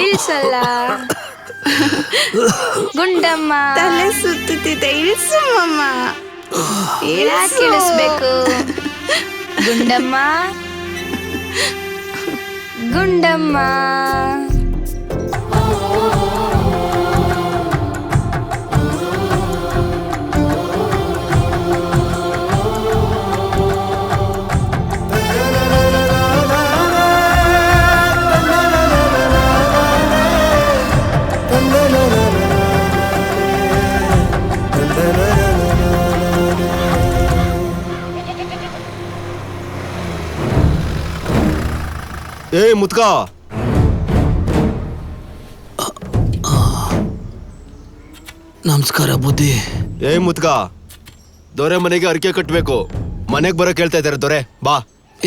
ಇಲ್ಸಲ್ಲ. ಗುಂಡಮ್ಮ ತಲೆ ಸುತ್ತುತ್ತಿದೆ, ಇಳಿಸಮ್ಮ. ಯಾಕೆ ಇಳಿಸ್ಬೇಕು? ಗುಂಡಮ್ಮ ಗುಂಡಮ್ಮ. ಏ ಮುತ್ಕ, ನಮಸ್ಕಾರ ಬುದ್ಧಿ. ಏ ಮುತ್ಕ, ದೊರೆ ಮನೆಗೆ ಅರಿಕೆ ಕಟ್ಬೇಕು. ಮನೆಗ್ ಬರಕ್ ಹೇಳ್ತಾ ಇದಾರೆ ದೊರೆ, ಬಾ.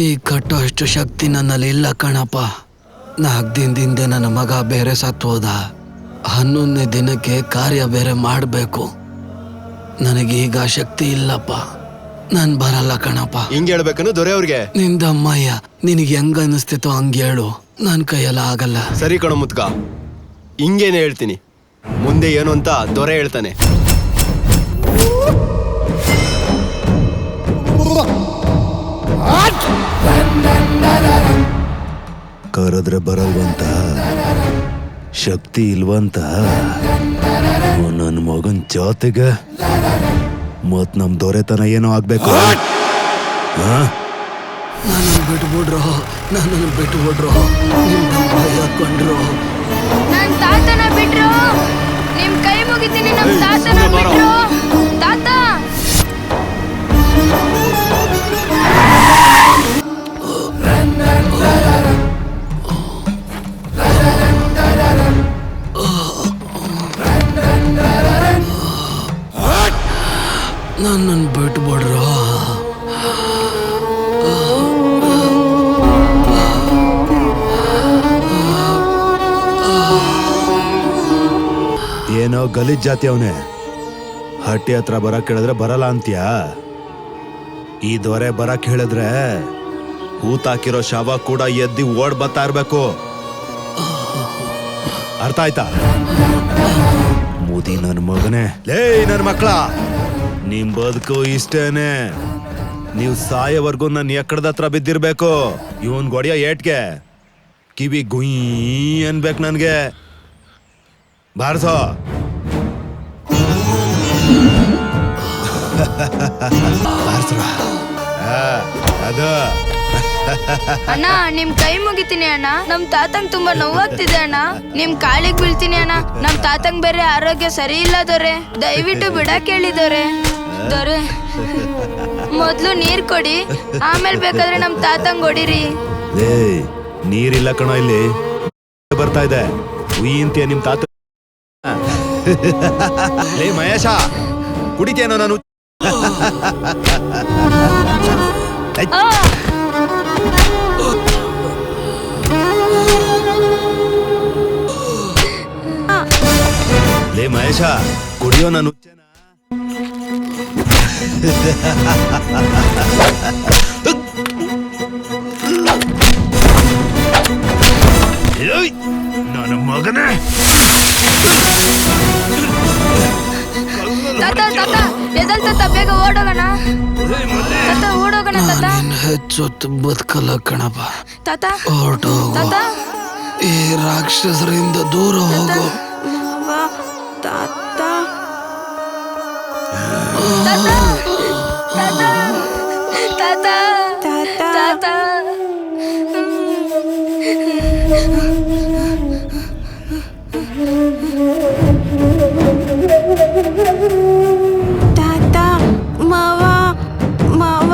ಈ ಕಟ್ಟೋ ಅಷ್ಟು ಶಕ್ತಿ ನನ್ನಲ್ಲಿ ಇಲ್ಲ ಕಣಪ್ಪ. 4 ದಿನದಿಂದ ನನ್ನ ಮಗ ಬೇರೆ ಸತ್ತೋದ. 11ನೇ ದಿನಕ್ಕೆ ಕಾರ್ಯ ಬೇರೆ ಮಾಡಬೇಕು. ನನಗೀಗ ಶಕ್ತಿ ಇಲ್ಲಪ್ಪ, ನಾನು ಬರಲ್ಲ ಕಣಪ್ಪ. ಹಿಂಗೆ ಹೇಳ್ಬೇಕನ್ನು ದೊರೆ ಅವ್ರಿಗೆ? ನಿಂದಮ್ಮಯ್ಯ, ನಿನಗೆ ಹೆಂಗ ಅನಿಸ್ತಿತ್ತೋ ಹಂಗೆ ಹೇಳು, ನನ್ನ ಕೈಯೆಲ್ಲ ಆಗಲ್ಲ. ಸರಿ ಕಣ ಮುತ್ಕ, ಹಿಂಗೇನೆ ಹೇಳ್ತೀನಿ. ಮುಂದೆ ಏನು ಅಂತ ದೊರೆ ಹೇಳ್ತಾನೆ. ಕರೆದ್ರೆ ಬರಲ್ವಂತ, ಶಕ್ತಿ ಇಲ್ವಂತ ನನ್ನ ಮಗನ್ ಜಾತಿಗೆ ಮತ್ ನಮ್ ದೊರೆತನ ಏನೋ ಆಗ್ಬೇಕು. ನನ್ನನ್ನು ಬಿಟ್ಬಿಡ್ರು, ನನ್ನನ್ನು ಬಿಟ್ಬಿಡ್ರು. ನಿಮ್ಮಯ್ಯ ಕೊಂಡ್ರು. ನನ್ ತಾತನ ಬಿಟ್ರು. ನಿಮ್ ಕೈ ಮುಗಿತೀನಿ, ನಮ್ ತಾತನ ಬಿಟ್ರು. ತಾತ ನನ್ನನ್ನು ಬಿಟ್ಬಿಡ್ರು. ಏನೋ ಗಲೀಜ್ ಜಾತಿ ಅವನೇ. ಹಟ್ಟಿ ಹತ್ರ ಬರಕ್ ಹೇಳಿದ್ರೆ ಬರಲ್ಲ ಅಂತ್ಯಾ? ಈ ದೊರೆ ಬರಕ್ ಹೇಳಿದ್ರೆ ಹೂತಾಕಿರೋ ಶವ ಕೂಡ ಎದ್ದಿ ಓಡ್ ಬರ್ತಾ ಇರ್ಬೇಕು. ಅರ್ಥ ಆಯ್ತಾ? ಮುದಿ ನನ್ ಮಗನೇ. ಲೇ ನನ್ ಮಕ್ಳ, ನಿಮ್ ಬದುಕು ಇಷ್ಟೇನೆ. ನೀವ್ ಸಾಯೋವರ್ಗು ನನ್ ಎಕ್ಕಡದ ಹತ್ರ ಬಿದ್ದಿರ್ಬೇಕು. ಇವನ್ ಗೊಡಿಯ ಏಟ್ಗೆ ಕಿವಿ ಗುಯ್ ಅನ್ಬೇಕು ನನ್ಗೆ. ಬಾರ್ಸೋ. ಅದು ಅಣ್ಣ, ನಿಮ್ ಕೈ ಮುಗಿತೀನಿ ಅಣ್ಣ. ನಮ್ ತಾತಂಗ್ ತುಂಬಾ ನೋವಾಗ್ತಿದೆ ಅಣ್ಣ. ನಿಮ್ ಕಾಲಿಗೆ ಬೀಳ್ತೀನಿ ಅಣ್ಣ. ನಮ್ ತಾತಂಗ್ ಬೇರೆ ಆರೋಗ್ಯ ಸರಿ ಇಲ್ಲ ದೊರೆ, ದಯವಿಟ್ಟು ಬಿಡಕ್ ಹೇಳಿ ದೊರೆ. ದೊರೆ, ಮೊದ್ಲು ನೀರ್ ಕೊಡಿ, ಆಮೇಲೆ ಬೇಕಾದ್ರೆ ನಮ್ ತಾತಂಗ್ ಹೊಡಿರಿ. ಲೇ, ನೀರಿಲ್ಲ ಕಣೋ ಇಲ್ಲಿ. ಬರ್ತಾ ಇದೆ ಉಯಿ ಅಂತೀಯ ನಿಮ್ ತಾತ. ಲೇ ಮಹೇಶ, ಕುಡಿತೇನೋ ನಾನು? ಲೇ ಮಹೇಶ, ಕುಡಿಯೋ ನಾನು? ನನ್ನ ಮಗನೇ. ತಾತ ತಾತ ಎದಲ್ ತಾತ, ಬೇಗ ಓಡೋಗೋಣ ತಾತ, ಓಡೋಗೋಣ ತಾತ. ಹೆಚ್ಚೊತ್ತು ಬದುಕಲ್ಲ ಕಣಪ್ಪ. ತಾತ ಹೊರಟೋಗು, ತಾತ ಈ ರಾಕ್ಷಸರಿಂದ ದೂರ ಹೋಗು. ತಾತ ತಾತ ತಾತ ತಾತ ತಾತ. ತಾತ ಮಾವ ಮಾವ.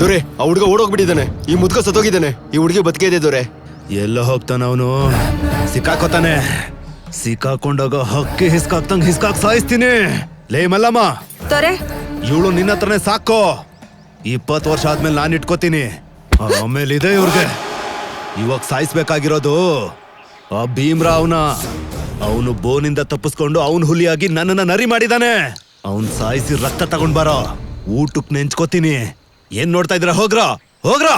ದೊರೆ, ಆ ಹುಡ್ಗ ಓಡೋಗ್ಬಿಟ್ಟಿದ್ದಾನೆ. ಈ ಮುದ್ಕ ಸತ್ತೋಗಿದ್ದಾನೆ. ಈ ಹುಡುಗಿ ಬದುಕೇ ಇದೆ ದೊರೆ. ಎಲ್ಲ ಹೋಗ್ತಾನ ಅವನು? ಸಿಕ್ಕಾಕೋತಾನೆ. ಸಿಕ್ಕಾಕೊಂಡಾಗ ಹಕ್ಕಿ ಹಿಸ್ಕಾಕ್ತಂಗ್ ಹಿಸ್ಕಾಕ್ ಸಾಯಿಸ್ತೀನಿ. ಲೇ ಮಲ್ಲಮ್ಮ, ದೊರೆ, ಇವಳು ನಿನ್ನ ಹತ್ರನೇ ಸಾಕೋ. 20 ವರ್ಷ ಆದ್ಮೇಲೆ ನಾನು ಇಟ್ಕೋತೀನಿ. ಆಮೇಲೆ ಇದೆ ಇವ್ರಿಗೆ. ಇವಾಗ ಸಾಯಿಸ್ಬೇಕಾಗಿರೋದು ಆ ಭೀಮ್ರಾವ್ನ. ಅವನು ಬೋನಿಂದ ತಪ್ಪಿಸ್ಕೊಂಡು ಅವನು ಹುಲಿಯಾಗಿ ನನ್ನನ್ನ ನರಿ ಮಾಡಿದಾನೆ. ಅವನ್ ಸಾಯಿಸಿ ರಕ್ತ ತಗೊಂಡ್ ಬಾರೋ, ಊಟಕ್ ನೆಂಚ್ಕೋತೀನಿ. ಏನ್ ನೋಡ್ತಾ ಇದ್ರ? ಹೋಗ್ರ ಹೋಗ್ರ.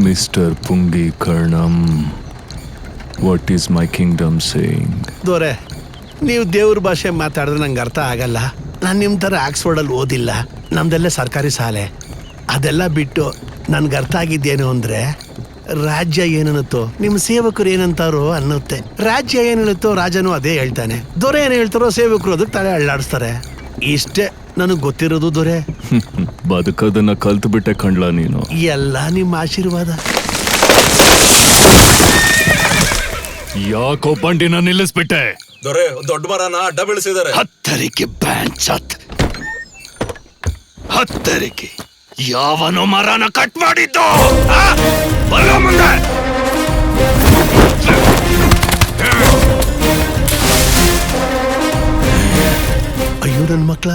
Mr. Pungi Karnam, what is my kingdom saying? ದೊರೆ ನೀವು ದೇವ್ರ ಭಾಷೆ ಮಾತಾಡಿದ್ರೆ ನಂಗೆ ಅರ್ಥ ಆಗಲ್ಲ. ನಾನು ನಿಮ್ಮ ಥರ ಆಕ್ಸ್ಫರ್ಡಲ್ಲಿ ಓದಿಲ್ಲ, ನಮ್ದೆಲ್ಲ ಸರ್ಕಾರಿ ಶಾಲೆ. ಅದೆಲ್ಲ ಬಿಟ್ಟು ನನ್ಗೆ ಅರ್ಥ ಆಗಿದ್ದೇನು ಅಂದರೆ, ರಾಜ್ಯ ಏನನ್ನುತ್ತೋ ನಿಮ್ಮ ಸೇವಕರು ಏನಂತಾರೋ ಅನ್ನುತ್ತೆ. ರಾಜ್ಯ ಏನು ಹೇಳುತ್ತೋ ರಾಜನೂ ಅದೇ ಹೇಳ್ತಾನೆ. ದೊರೆ ಏನು ಹೇಳ್ತಾರೋ ಸೇವಕರು ಅದಕ್ಕೆ ತಲೆ ಅಳ್ಳಾಡಿಸ್ತಾರೆ. ಇಷ್ಟೇ ನನಗೆ ಗೊತ್ತಿರೋದು ದೊರೆ. ಬದುಕೋದನ್ನ ಕಲ್ತು ಬಿಟ್ಟೆ ಕಂಡ್ಲ ನೀನು. ಎಲ್ಲ ನಿಮ್ಮ ಆಶೀರ್ವಾದ. ಯಾಕೋ ಬಂಡಿನ ನಿಲ್ಲಿಸ್ಬಿಟ್ಟೆ? ದೊರೆ ದೊಡ್ಡ ಮರನ ಅಡ್ಡ ಬೆಳೆಸಿದ್ದಾರೆ. ಹತ್ತರಿಗೆ ಬ್ಯಾಂಚತ್, ಹತ್ತರಿಗೆ ಯಾವನೋ ಮರನ ಕಟ್ ಮಾಡಿದ್ದು? ಆ? ಬರೋ ಮುಂದೆ. ಅಯ್ಯೋ ನನ್ನ ಮಕ್ಳ,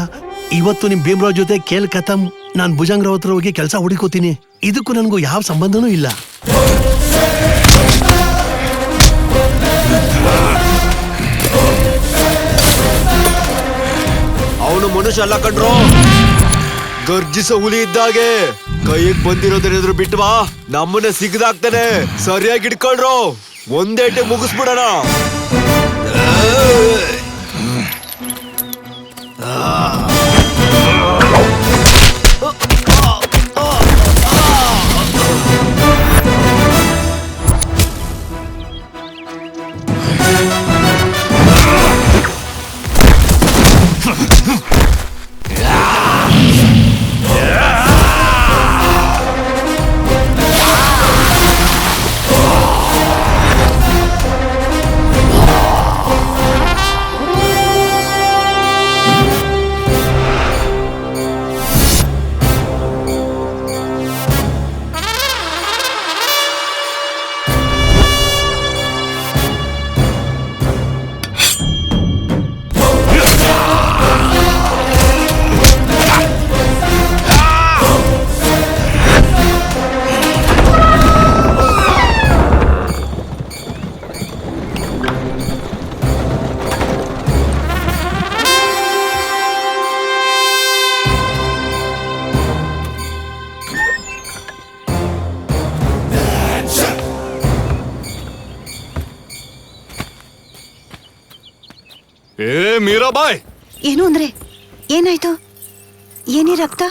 ಇವತ್ತು ನಿಮ್ ಭೀಮರಾವ್ ಜೊತೆ ಕೇಲ್ ಕತಮ್. ನಾನು ಭುಜಂಗರಾವ್ ಹತ್ರ ಹೋಗಿ ಕೆಲಸ ಹುಡುಕೋತೀನಿ. ಇದಕ್ಕೂ ನನಗೂ ಯಾವ ಸಂಬಂಧನೂ ಇಲ್ಲ. ಅವನು ಮನುಷ್ಯ ಅಲ್ಲ ಕಣ್ರೋ, ಗರ್ಜಿಸೋ ಹುಲಿ ಇದ್ದಾಗೆ. ಕೈಗೆ ಬಂದಿರೋದೇನಾದ್ರು ಬಿಟ್ಟು ಬಾ, ನಮ್ಮನ್ನ ಸಿಗದಾಗ್ತಾನೆ. ಸರಿಯಾಗಿ ಇಟ್ಕೊಳ್ರೋ, ಒಂದೇಟೆ ಮುಗಿಸ್ಬಿಡೋಣ. ಏ ಮೀರಾಬಾಯ್, ಏನು ಅಂದ್ರೆ ಏನಾಯ್ತು? ಏನೇ ರಕ್ತ?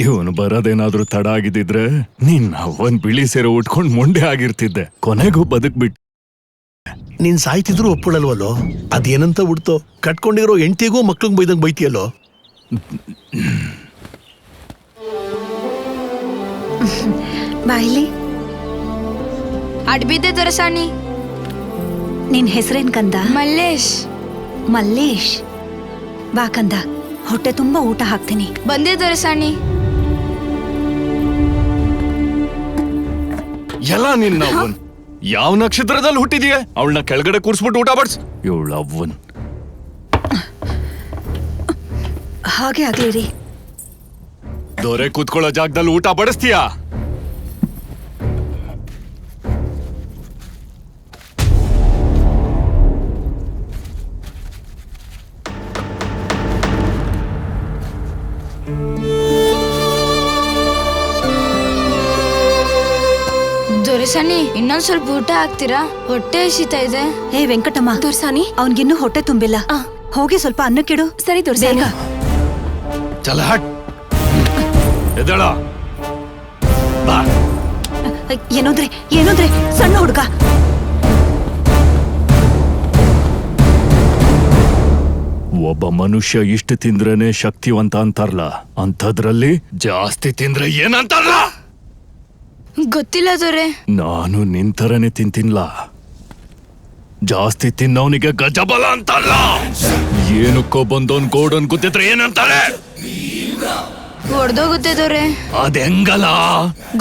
ಇವನು ಬರೋದೇನಾದ್ರೂ ತಡ ಆಗಿದ್ದಿದ್ರೆ ನೀನ್ ಒಂದ್ ಬಿಳಿ ಸೇರೆ ಉಟ್ಕೊಂಡ್ ಮೊಂಡೆ ಆಗಿರ್ತಿದ್ದೆ. ಕೊನೆಗೂ ಬದುಕ್ಬಿಟ್ಟು ನೀನ್ ಸಾಯ್ತಿದ್ರು ಒಪ್ಪಳಲ್ವಲ್ಲೋ? ಅದೇನಂತ ಉಡ್ತೋ, ಕಟ್ಕೊಂಡಿರೋ ಹೆಂಡತಿಗೂ ಮಕ್ಳಿಗೆ ಬೈದಂಗ್ ಬೈತಿಯಲ್ಲೋ. ಬಾಯ್ಲಿ, ಅಡ್ಬಿದ್ದೆ ದೊರೆಸಾಣಿ. ನಿನ್ ಹೆಸರೇನ್ ಕಂದ? ಮಲ್ಲೇಶ್. ಮಲ್ಲೇಶ್. ಬಾ ಕಂದ, ಹೊಟ್ಟೆ ತುಂಬಾ ಊಟ ಹಾಕ್ತೀನಿ. ಬಂದೆ ದೊರೆಸಾಣಿ. ಎಲ್ಲ ನಿನ್ನ ಅವ್ವನ್ ಯಾವ ನಕ್ಷತ್ರದಲ್ಲಿ ಹುಟ್ಟಿದೀಯ? ಅವಳನ್ನ ಕೆಳಗಡೆ ಕೂರ್ಸ್ಬಿಟ್ಟು ಊಟ ಬಡ್ಸ್. ಇವಳ ಅವ್ವನ್. ಹಾಗೆ ಆಗ್ಲಿರಿ. ದೊರೆ ಕೂತ್ಕೊಳ್ಳೋ ಜಾಗದಲ್ಲಿ ಊಟ ಬಡಿಸ್ತೀಯಾ? ದೊರೆಸಾಣಿ, ಇನ್ನೊಂದ್ ಸ್ವಲ್ಪ ಊಟ ಹಾಕ್ತೀರಾ? ಹೊಟ್ಟೆ ಹಸಿತಾ ಇದೆ. ಏ ವೆಂಕಟಮ್ಮ, ದೊರ್ಸಾನಿ ಅವನ್ಗಿನ್ನೂ ಹೊಟ್ಟೆ ತುಂಬಿಲ್ಲ. ಹೋಗಿ ಸ್ವಲ್ಪ ಅನ್ನಕ್ಕಿಡು. ಸರಿ ದೊರ್ಸಾನಿ. ಚಲ ಹಟ್. ಎದ್ದೇಳ. ಬಾ. ಏನೋದ್ರೆ ಏನೋದ್ರೆ ಸಣ್ಣ ಹುಡುಗ. ಒಬ್ಬ ಮನುಷ್ಯ ಇಷ್ಟು ತಿಂದ್ರೇನೆ ಶಕ್ತಿವಂತ ಅಂತಾರಲ್ಲ, ಅಂಥದ್ರಲ್ಲಿ ಜಾಸ್ತಿ ತಿಂದ್ರೆ ಏನಂತಾರಲ್ಲ? ಗೊತ್ತಿಲ್ಲ ದೊರೆ. ನಾನು ನಿಂತರನೆ ತಿಂತಿನ್ಲ. ಜಾಸ್ತಿ ತಿನ್ನವನಿಗೆ ಗಜಬಲ ಅಂತಲ್ಲ. ಏನಕ್ಕೋ ಬಂದವನ್ ಗೋಡನ್ ಗೊತ್ತಿದ್ರೆ ಏನಂತಾರೆ? ಹೊಡ್ದೋಗುತ್ತೆ ದೊರೆ. ಅದ್ ಹೆಂಗಲ್ಲ?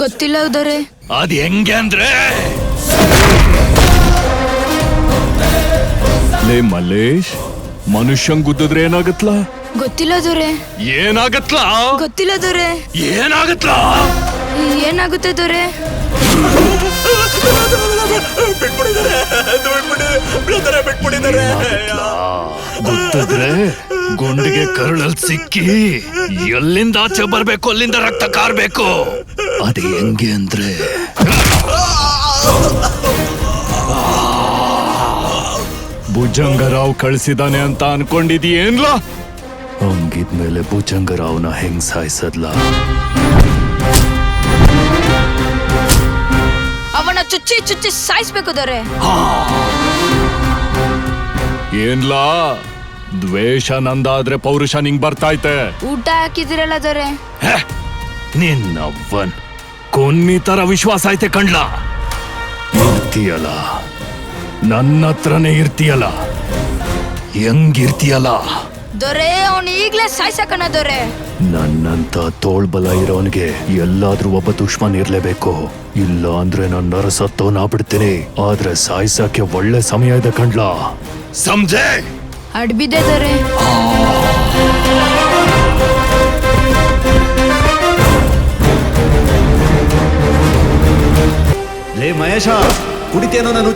ಗೊತ್ತಿಲ್ಲ ದೊರೆ. ಅದ್ ಹೆಂಗೆ ಅಂದ್ರೆ, ಲೇ ಮಲ್ಲೇಶ್, ಮನುಷ್ಯಂಗ್ ಗುದ್ದಿದ್ರೆ ಏನಾಗತ್ಲ? ಗೊತ್ತಿಲ್ಲ ದೊರೆ. ಏನಾಗತ್ಲ? ಗೊತ್ತಿಲ್ಲ ದೊರೆ. ಏನಾಗತ್ಲ? ಏನಾಗುತ್ತೆ ದೊರೆ? ಗುದ್ದಿದ್ರೆ ಗುಂಡಿಗೆ ಕರುಳಲ್ ಸಿಕ್ಕಿ ಎಲ್ಲಿಂದ ಆಚೆ ಬರ್ಬೇಕು ಅಲ್ಲಿಂದ ರಕ್ತ ಕಾರ್ಬೇಕು. ಅದು ಹೆಂಗೆ ಅಂದ್ರೆ ಭುಜಂಗರಾವ್ ಕಳ್ಸಿದಾನೆ ಅಂತ ಅನ್ಕೊಂಡಿದೀಯೇನ್ಲ? ಹಂಗಿದ್ಮೇಲೆ ಭುಜಂಗರಾವ್ನ ಹೆಂಗ್ ಸಾಯಿಸದ್ಲ? ಅವನ ಚುಚ್ಚಿ ಚುಚ್ಚಿ ಸಾಯಿಸ್ಬೇಕು ದೊರೆ. ಏನ್ಲಾ ದ್ವೇಷ ನಂದಾದ್ರೆ ಪೌರುಷ ನಿಂಗ್ ಬರ್ತಾಯ್ತೆ. ಊಟ ಹಾಕಿದಿರಲ್ಲ ದೊರೆ. ನಿನ್ನವ್ವನ್ ಕೊನ್ನಿ ತರ ವಿಶ್ವಾಸ ಐತೆ ಕಣ್ಲ. ಇರ್ತೀಯಲ್ಲ ನನ್ನ ಹತ್ರನೇ ಇರ್ತೀಯಲ್ಲ, ಹೆಂಗಿರ್ತೀಯಲ್ಲ? ದೊರೆ ಅವನು ಈಗ್ಲೇ ಸಾಯ್ಸಕಣ ದೊರೆ. ನನ್ನಂತ ತೋಳ್ಬಲ ಇರೋನ್ಗೆ ಎಲ್ಲಾದ್ರೂ ಒಬ್ಬ ದುಶ್ಮನ್ ಇರ್ಲೇಬೇಕು. ಇಲ್ಲ ಅಂದ್ರೆ ನನ್ನ ನರಸತ್ತೋನ ಬಿಡ್ತೀನಿ. ಆದ್ರೆ ಸಾಯ್ಸಕ್ಕೆ ಒಳ್ಳೆ ಸಮಯ ಇದೆ ಕಣ್ಲ, ಸಮಜೆ? ಅಡ್ಬಿದೆ ದೊರೆ. ಲೇ ಮಹೇಶ, ಕುಡಿತೇನೋ ನಾನು